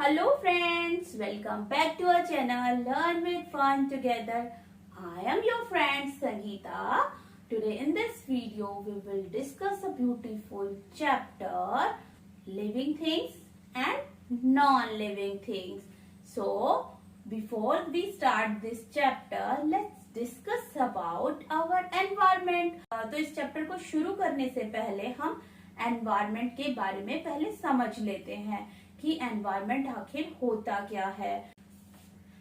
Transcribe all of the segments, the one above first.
Hello friends, welcome back to our channel Learn with Fun Together. I am your friend Sangeeta. Today in this video we will discuss a beautiful chapter living things and non-living things. So before we start this chapter, let's discuss about our environment. तो इस chapter को शुरू करने से पहले हम environment के बारे में पहले समझ लेते हैं कि एनवायरमेंट आखिर होता क्या है।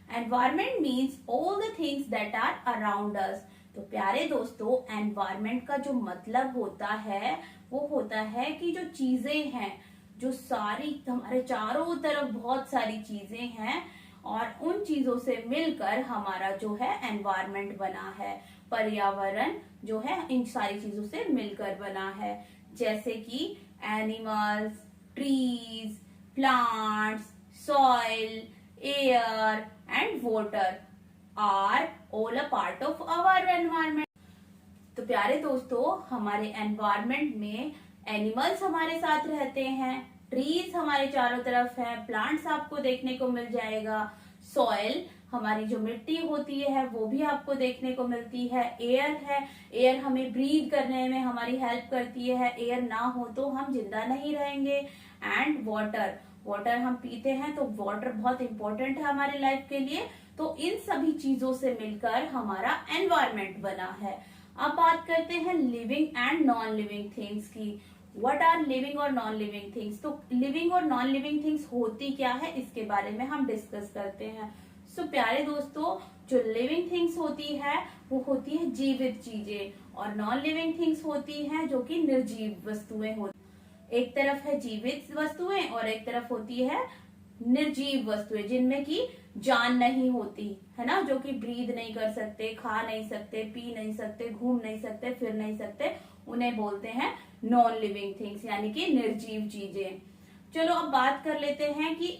Environment means all the things that are around us. तो प्यारे दोस्तों, एनवायरमेंट का जो मतलब होता है वो होता है कि जो चीजें हैं, जो सारी हमारे चारों तरफ बहुत सारी चीजें हैं और उन चीजों से मिलकर हमारा जो है एनवायरमेंट बना है। पर्यावरण जो है इन सारी चीजों से मिलकर बना है, जैसे कि animals, trees, plants, soil, air and water are all a part of our environment. तो प्यारे दोस्तों, हमारे एनवायरमेंट में एनिमल्स हमारे साथ रहते हैं, ट्रीज हमारे चारों तरफ है, प्लांट्स आपको देखने को मिल जाएगा, सॉइल हमारी जो मिट्टी होती है वो भी आपको देखने को मिलती है, एयर है, एयर हमें ब्रीथ करने में हमारी हेल्प करती है, एयर ना हो तो हम जिंदा नहीं रहेंगे। एंड वाटर, वाटर हम पीते हैं तो वाटर बहुत इंपॉर्टेंट है हमारी लाइफ के लिए। तो इन सभी चीजों से मिलकर हमारा एनवायरमेंट बना है। अब बात करते हैं living and non living things की। व्हाट आर लिविंग और नॉन लिविंग थिंग्स? तो लिविंग और नॉन लिविंग थिंग्स होती क्या है, इसके बारे में हम डिस्कस करते हैं। सो प्यारे दोस्तों, जो लिविंग थिंग्स होती है वो होती है जीवित चीजें, और नॉन लिविंग थिंग्स होती हैं जो कि निर्जीव वस्तुएं होती। एक तरफ है जीवित वस्तुएं और एक तरफ होती है निर्जीव वस्तुएं, जिनमें की जान नहीं होती है ना, जो कि ब्रीद नहीं कर सकते, खा नहीं सकते, पी नहीं सकते, घूम नहीं सकते, फिर नहीं सकते, उन्हें बोलते हैं नॉन लिविंग थिंग्स, यानी कि निर्जीव चीजें। चलो अब बात कर लेते हैं कि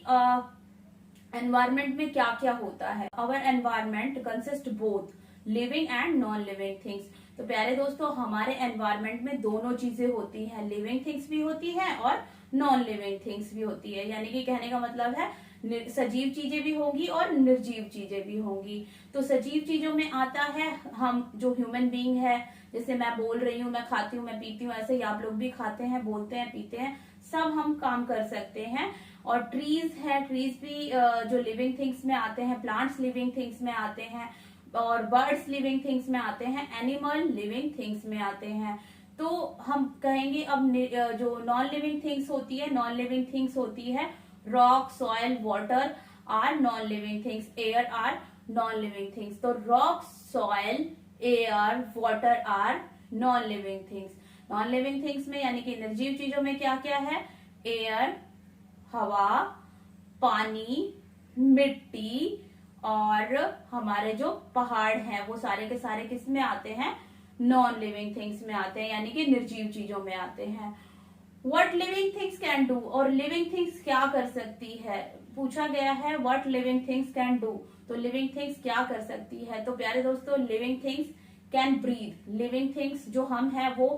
एनवायरमेंट में क्या क्या होता है। अवर environment consist both living and non living things. तो प्यारे दोस्तों, हमारे एनवायरमेंट में दोनों चीजें होती हैं, लिविंग थिंग्स भी होती है और नॉन लिविंग थिंग्स भी होती है। यानी कि कहने का मतलब है सजीव चीजें भी होंगी और निर्जीव चीजें भी होंगी। तो सजीव चीजों में आता है हम जो ह्यूमन बीइंग है, जैसे मैं बोल रही हूँ, मैं खाती हूँ, मैं पीती हूँ, ऐसे ही आप लोग भी खाते हैं, बोलते हैं, पीते हैं, सब हम काम कर सकते हैं। और ट्रीज है, ट्रीज भी जो लिविंग थिंग्स में आते हैं, प्लांट्स लिविंग थिंग्स में आते हैं, और बर्ड्स लिविंग थिंग्स में आते हैं, एनिमल लिविंग थिंग्स में आते हैं। तो हम कहेंगे अब जो नॉन लिविंग थिंग्स होती है, नॉन लिविंग थिंग्स होती है rock, soil, water are non living things, air are non living things. तो rock, soil, air, water are non living things. Non living things में यानी कि निर्जीव चीजों में क्या क्या है? एयर, हवा, पानी, मिट्टी, और हमारे जो पहाड़ हैं वो सारे के सारे किस में आते हैं? नॉन लिविंग थिंग्स में आते हैं, यानी कि निर्जीव चीजों में आते हैं। What living things can do, और लिविंग थिंग्स क्या कर सकती है, पूछा गया है what living things can do. तो लिविंग थिंग्स क्या कर सकती है? तो प्यारे दोस्तों, living things can breathe. Living things जो हम हैं वो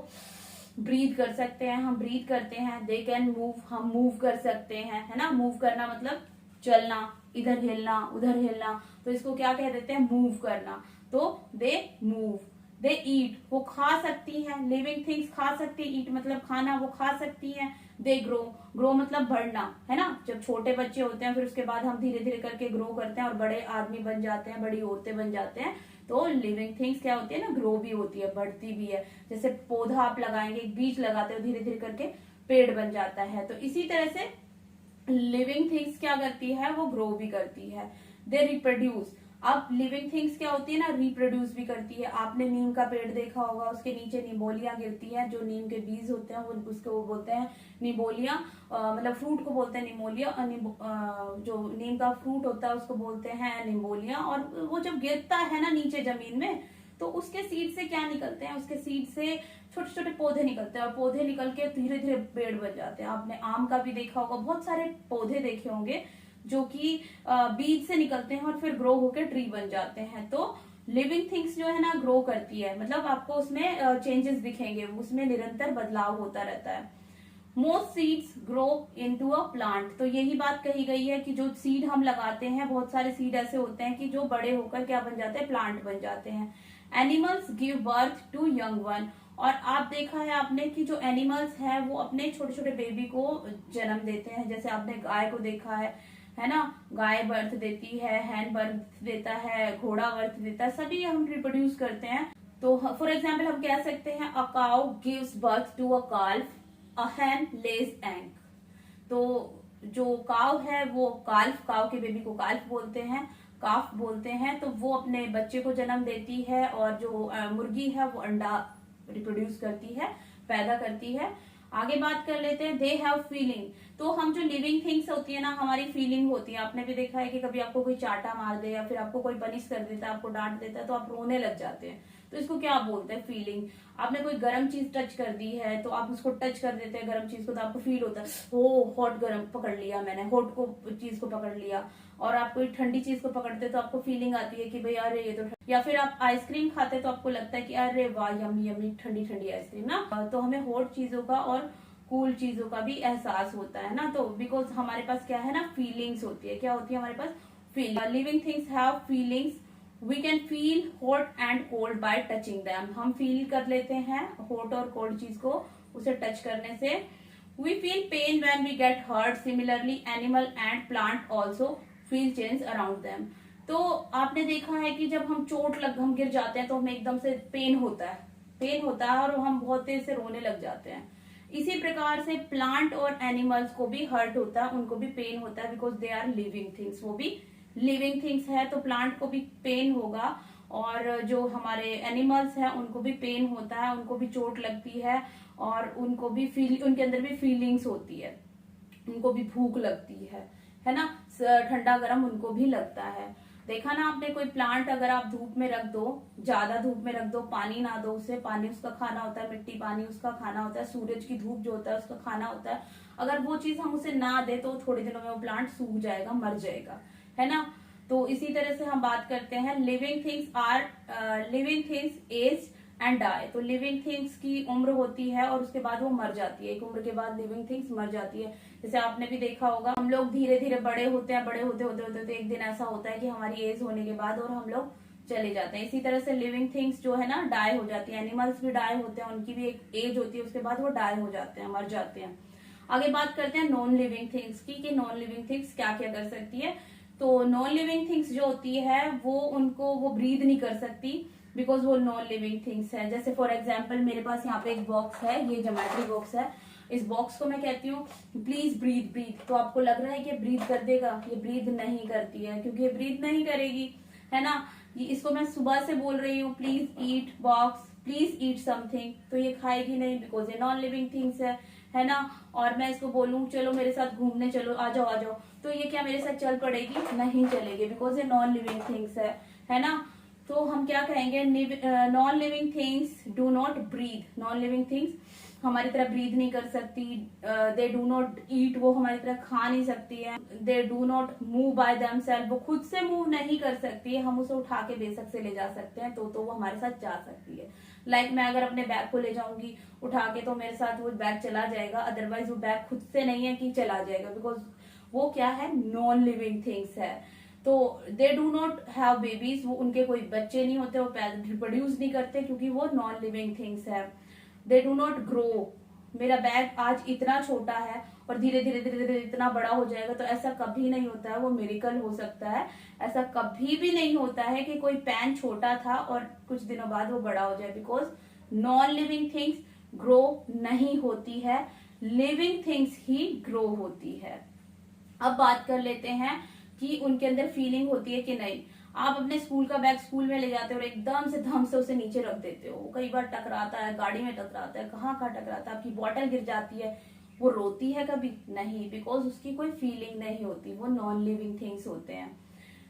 ब्रीथ कर सकते हैं, हम ब्रीथ करते हैं। दे कैन मूव, हम मूव कर सकते हैं, है ना। मूव करना मतलब चलना, इधर हिलना, उधर हिलना, तो इसको क्या कह देते हैं? मूव करना। तो दे मूव। दे ईट, वो खा सकती हैं, लिविंग थिंग्स खा सकती है, ईट मतलब खाना, वो खा सकती हैं। दे ग्रो, ग्रो मतलब बढ़ना, है ना। जब छोटे बच्चे होते हैं फिर उसके बाद हम धीरे धीरे करके ग्रो करते हैं और बड़े आदमी बन जाते हैं, बड़ी औरतें बन जाते हैं। तो लिविंग थिंग्स क्या होती है ना, ग्रो भी होती है, बढ़ती भी है। जैसे पौधा आप लगाएंगे, एक बीज लगाते हो, धीरे धीरे करके पेड़ बन जाता है। तो इसी तरह से लिविंग थिंग्स क्या करती है? वो ग्रो भी करती है। They reproduce. अब लिविंग थिंग्स क्या होती है ना, रिप्रोड्यूस भी करती है। आपने नीम का पेड़ देखा होगा, उसके नीचे निमोलिया गिरती है, जो नीम के बीज होते हैं वो उसको बोलते हैं निमोलिया, मतलब फ्रूट को बोलते हैं निमोलिया, और जो नीम का फ्रूट होता है उसको बोलते हैं निमोलिया। और वो जब गिरता है ना नीचे जमीन में, तो उसके सीड से क्या निकलते हैं? उसके सीड से छोटे छोटे पौधे निकलते हैं, और पौधे निकल के धीरे धीरे पेड़ बन जाते हैं। आपने आम का भी देखा होगा, बहुत सारे पौधे देखे होंगे जो कि बीज से निकलते हैं और फिर ग्रो होकर ट्री बन जाते हैं। तो लिविंग थिंग्स जो है ना ग्रो करती है, मतलब आपको उसमें चेंजेस दिखेंगे, उसमें निरंतर बदलाव होता रहता है। Most seeds grow into a plant. तो यही बात कही गई है कि जो सीड हम लगाते हैं, बहुत सारे सीड ऐसे होते हैं कि जो बड़े होकर क्या बन जाते हैं, प्लांट बन जाते हैं। Animals give birth to young one. और आप देखा है आपने कि जो एनिमल्स हैं वो अपने छोटे छोटे बेबी को जन्म देते हैं। जैसे आपने गाय को देखा है ना, गाय बर्थ देती है, हैन बर्थ देता है, घोड़ा बर्थ देता है, सभी हम रिप्रोड्यूस करते हैं। तो फॉर एग्जाम्पल हम कह सकते हैं a cow gives birth to a calf, a hen lays egg. तो जो काव है वो काल्फ, काव के बेबी को काल्फ बोलते हैं, काफ बोलते हैं। तो वो अपने बच्चे को जन्म देती है और जो मुर्गी है वो अंडा रिप्रोड्यूस करती है, पैदा करती है। आगे बात कर लेते हैं, दे हैव फीलिंग। तो हम जो लिविंग थिंग्स होती है ना, हमारी फीलिंग होती है। आपने भी देखा है कि कभी आपको कोई चाटा मार दे या फिर आपको कोई पनिश कर देता है, आपको डांट देता है, तो आप रोने लग जाते हैं। तो इसको क्या बोलते हैं, फीलिंग। आपने कोई गर्म चीज टच कर दी है तो आप उसको टच कर देते हैं गर्म चीज को, तो आपको फील होता है ओ हॉट गर्म पकड़ लिया मैंने, हॉट को चीज को पकड़ लिया। और आप कोई ठंडी चीज को पकड़ते तो आपको फीलिंग आती है कि भाई अरे ये तो, या फिर आप आइसक्रीम खाते तो आपको लगता है कि अरे वाह यम्मी यम्मी ठंडी ठंडी आइसक्रीम ना। तो हमें हॉट चीजों का और कूल चीजों का भी एहसास होता है ना। तो बिकॉज हमारे पास क्या है ना, फीलिंग्स होती है। क्या होती है हमारे पास, feeling. Living things have feelings. We can feel hot and cold by touching them. हम फील कर लेते हैं हॉट और कोल्ड चीज को उसे टच करने से। We feel pain when we get hurt. Similarly animal and plant also feel change around them. तो आपने देखा है कि जब हम गिर जाते हैं तो हमें एकदम से पेन होता है और हम बहुत तेज से रोने लग जाते हैं। इसी प्रकार से प्लांट और एनिमल्स को भी हर्ट होता है, उनको भी पेन होता है, because they are living things. वो भी लिविंग थिंग्स है, तो प्लांट को भी पेन होगा। और जो हमारे एनिमल्स हैं उनको भी पेन होता है, उनको भी चोट लगती है और उनको भी उनके अंदर भी फीलिंग्स होती है, उनको भी भूख लगती है ना, ठंडा गर्म उनको भी लगता है। देखा ना आपने, कोई प्लांट अगर आप धूप में रख दो, ज्यादा धूप में रख दो, पानी ना दो उसे, पानी उसका खाना होता है, मिट्टी पानी उसका खाना होता है, सूरज की धूप जो होता है उसका खाना होता है। अगर वो चीज हम उसे ना दे तो थोड़े दिनों में वो प्लांट सूख जाएगा, मर जाएगा, है ना। तो इसी तरह से हम बात करते हैं, living things age and die. तो लिविंग थिंग्स की उम्र होती है और उसके बाद वो मर जाती है। एक उम्र के बाद लिविंग थिंग्स मर जाती है। जैसे आपने भी देखा होगा, हम लोग धीरे धीरे बड़े होते हैं, बड़े होते होते होते तो एक दिन ऐसा होता है कि हमारी एज होने के बाद और हम लोग चले जाते हैं। इसी तरह से लिविंग थिंग्स जो है ना डाई हो जाती है। एनिमल्स भी डाई होते हैं, उनकी भी एक एज होती है, उसके बाद वो डाई हो जाते हैं, मर जाते हैं। आगे बात करते हैं नॉन लिविंग थिंग्स की, कि नॉन लिविंग थिंग्स क्या क्या कर सकती है। तो नॉन लिविंग थिंग्स जो होती है वो ब्रीद नहीं कर सकती, बिकॉज वो नॉन लिविंग थिंग्स है। जैसे फॉर एग्जाम्पल मेरे पास यहाँ पे एक बॉक्स है, ये ज्योमेट्री बॉक्स है। इस बॉक्स को मैं कहती हूँ प्लीज ब्रीथ ब्रीथ, तो आपको लग रहा है कि ब्रीथ कर देगा, ये ब्रीथ नहीं करती है, क्योंकि ये ब्रीथ नहीं करेगी, है ना। इसको मैं सुबह से बोल रही हूँ please eat box, please eat something, तो ये खाएगी नहीं, बिकॉज ये नॉन लिविंग थिंग्स है ना। और मैं इसको बोलूँ चलो मेरे साथ घूमने चलो, आ जाओ, तो ये क्या मेरे साथ चल पड़ेगी, नहीं चलेगी, बिकॉज ये नॉन लिविंग थिंग्स है ना। तो हम क्या कहेंगे, non living things do not breathe. Non living things हमारी तरह ब्रीथ नहीं कर सकती। दे डू नॉट ईट, वो हमारी तरह खा नहीं सकती है। They do not move by themselves, वो खुद से मूव नहीं कर सकती है, हम उसे उठा के बेशक से ले जा सकते हैं, तो वो हमारे साथ जा सकती है। लाइक मैं अगर अपने बैग को ले जाऊंगी उठा के तो मेरे साथ वो बैग चला जाएगा, अदरवाइज वो बैग खुद से नहीं है कि चला जाएगा, बिकॉज वो क्या है, नॉन लिविंग थिंग्स है। तो दे डू नॉट हैव बेबीज, वो उनके कोई बच्चे नहीं होते, वो रिप्रोड्यूस नहीं करते, क्योंकि वो नॉन लिविंग थिंग्स है। दे डू नॉट ग्रो, मेरा बैग आज इतना छोटा है और धीरे धीरे धीरे धीरे इतना बड़ा हो जाएगा, तो ऐसा कभी नहीं होता है, वो मिरेकल हो सकता है। ऐसा कभी भी नहीं होता है कि कोई पेन छोटा था और कुछ दिनों बाद वो बड़ा हो जाए, because non living things grow नहीं होती है, लिविंग थिंग्स ही ग्रो होती है। अब बात कर लेते हैं कि उनके अंदर फीलिंग होती है कि नहीं। आप अपने स्कूल का बैग स्कूल में ले जाते हो और एकदम से धम से उसे नीचे रख देते हो, कई बार टकराता है, गाड़ी में टकराता है, कहाँ टकराता है, आपकी बॉटल गिर जाती है, वो रोती है कभी नहीं, बिकॉज उसकी कोई फीलिंग नहीं होती, वो नॉन लिविंग थिंग्स होते हैं।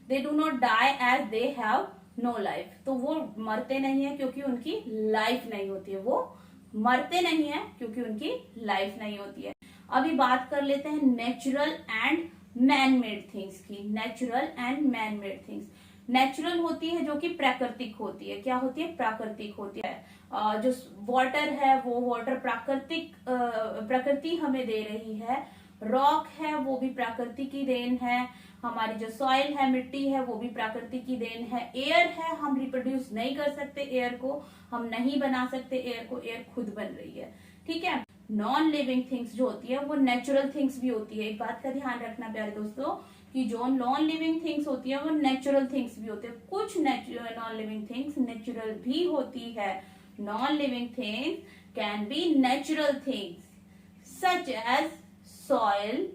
They do not die as they have no life, तो वो मरते नहीं है क्योंकि उनकी लाइफ नहीं होती है, वो मरते नहीं है क्योंकि उनकी लाइफ नहीं होती है। अभी बात कर लेते हैं natural and man made things की। Natural and man made things, natural होती है जो कि प्राकृतिक होती है। क्या होती है? प्राकृतिक होती है। जो वाटर है वो वाटर प्राकृतिक प्रकृति हमें दे रही है। रॉक है वो भी प्रकृति की देन है। हमारी जो सॉइल है, मिट्टी है, वो भी प्रकृति की देन है। एयर है, हम रिप्रोड्यूस नहीं कर सकते एयर को, हम नहीं बना सकते एयर को, एयर खुद बन रही है। ठीक है। नॉन लिविंग थिंग्स जो होती है वो नेचुरल थिंग्स भी होती है। एक बात का ध्यान रखना प्यारे दोस्तों कि जो नॉन लिविंग थिंग्स होती है वो नेचुरल थिंग्स भी होते हैं। कुछ नॉन लिविंग थिंग्स नेचुरल भी होती है। Non living things can be natural things such as soil,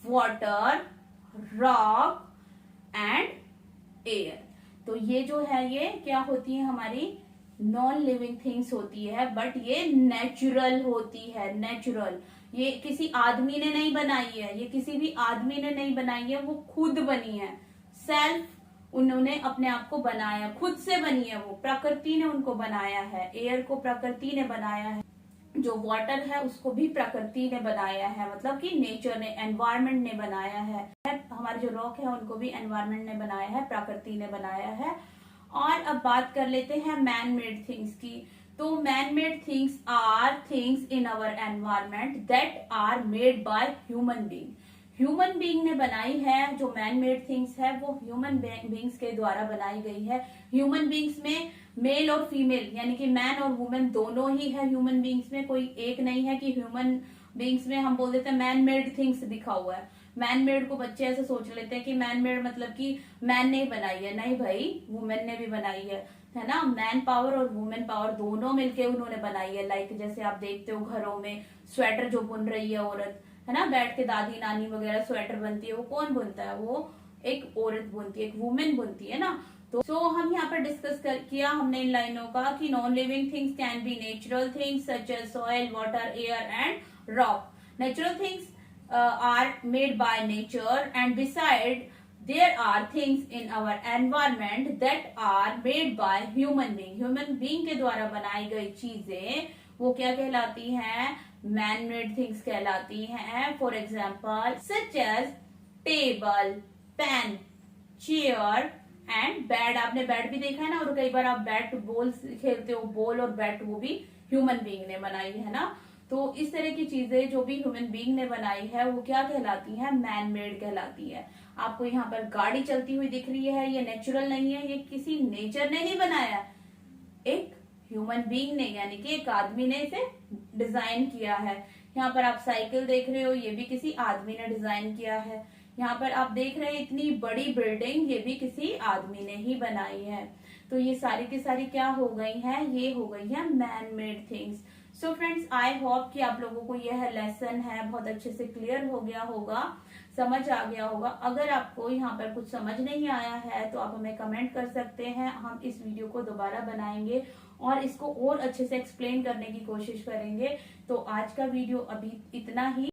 water, rock and air. तो ये जो है ये क्या होती है? हमारी नॉन लिविंग थिंग्स होती है, बट ये नेचुरल होती है। नेचुरल, ये किसी आदमी ने नहीं बनाई है, ये किसी भी आदमी ने नहीं बनाई है, वो खुद बनी है। सेल्फ उन्होंने अपने आप को बनाया, खुद से बनी है वो, प्रकृति ने उनको बनाया है। एयर को प्रकृति ने बनाया है। जो वाटर है उसको भी प्रकृति ने बनाया है, मतलब कि नेचर ने, एनवायरनमेंट ने बनाया है। हमारे जो रॉक है उनको भी एनवायरनमेंट ने बनाया है, प्रकृति ने बनाया है। और अब बात कर लेते हैं मैन मेड थिंग्स की। तो man made things are things in our environment that are made by human being. Human being ने बनाई है। जो मैन मेड थिंग्स है वो ह्यूमन बीइंग्स के द्वारा बनाई गई है। ह्यूमन बीइंग्स में मेल और फीमेल यानी कि मैन और वुमेन दोनों ही है। ह्यूमन बीइंग्स में कोई एक नहीं है कि ह्यूमन बीइंग्स में हम बोल देते हैं मैन मेड थिंग्स लिखा हुआ है। मैन मेड को बच्चे ऐसे सोच लेते हैं कि मैन मेड मतलब कि मैन ने बनाई है। नहीं भाई, वुमेन ने भी बनाई है ना। मैन पावर और वुमेन पावर दोनों मिलके उन्होंने बनाई है। लाइक जैसे आप देखते हो घरों में स्वेटर जो बुन रही है औरत, है ना, बैठ के दादी नानी वगैरह स्वेटर बनती है, वो कौन बुनता है? वो एक औरत बुनती है, एक वुमेन बुनती है ना। तो हम यहाँ पर डिस्कस किया हमने इन लाइनों का कि non living things can be natural things such as soil, water, air and rock. Natural things are made by nature, and beside there are things in our environment that are made by human being. Human being के द्वारा बनाई गई चीजें वो क्या कहलाती हैं? man made things कहलाती हैं। For example such as table, pen, chair and bat. आपने बैट भी देखा है ना, और कई बार आप बैट बॉल खेलते हो, बॉल और बैट वो भी ह्यूमन बीइंग ने बनाई है ना। तो इस तरह की चीजें जो भी ह्यूमन बीइंग ने बनाई है वो क्या कहलाती है? मैन मेड कहलाती है। आपको यहाँ पर गाड़ी चलती हुई दिख रही है, ये नेचुरल नहीं है, ये किसी नेचर ने नहीं बनाया, एक ह्यूमन बीइंग ने यानी कि एक आदमी ने इसे डिजाइन किया है। यहाँ पर आप साइकिल देख रहे हो, ये भी किसी आदमी ने डिजाइन किया है। यहाँ पर आप देख रहे हैं इतनी बड़ी बिल्डिंग, ये भी किसी आदमी ने ही बनाई है। तो ये सारी की सारी क्या हो गई हैं? ये हो गई है man made things. So friends, I hope कि आप लोगों को यह लेसन है बहुत अच्छे से क्लियर हो गया होगा, समझ आ गया होगा। अगर आपको यहाँ पर कुछ समझ नहीं आया है तो आप हमें कमेंट कर सकते हैं, हम इस वीडियो को दोबारा बनाएंगे और इसको और अच्छे से एक्सप्लेन करने की कोशिश करेंगे। तो आज का वीडियो अभी इतना ही।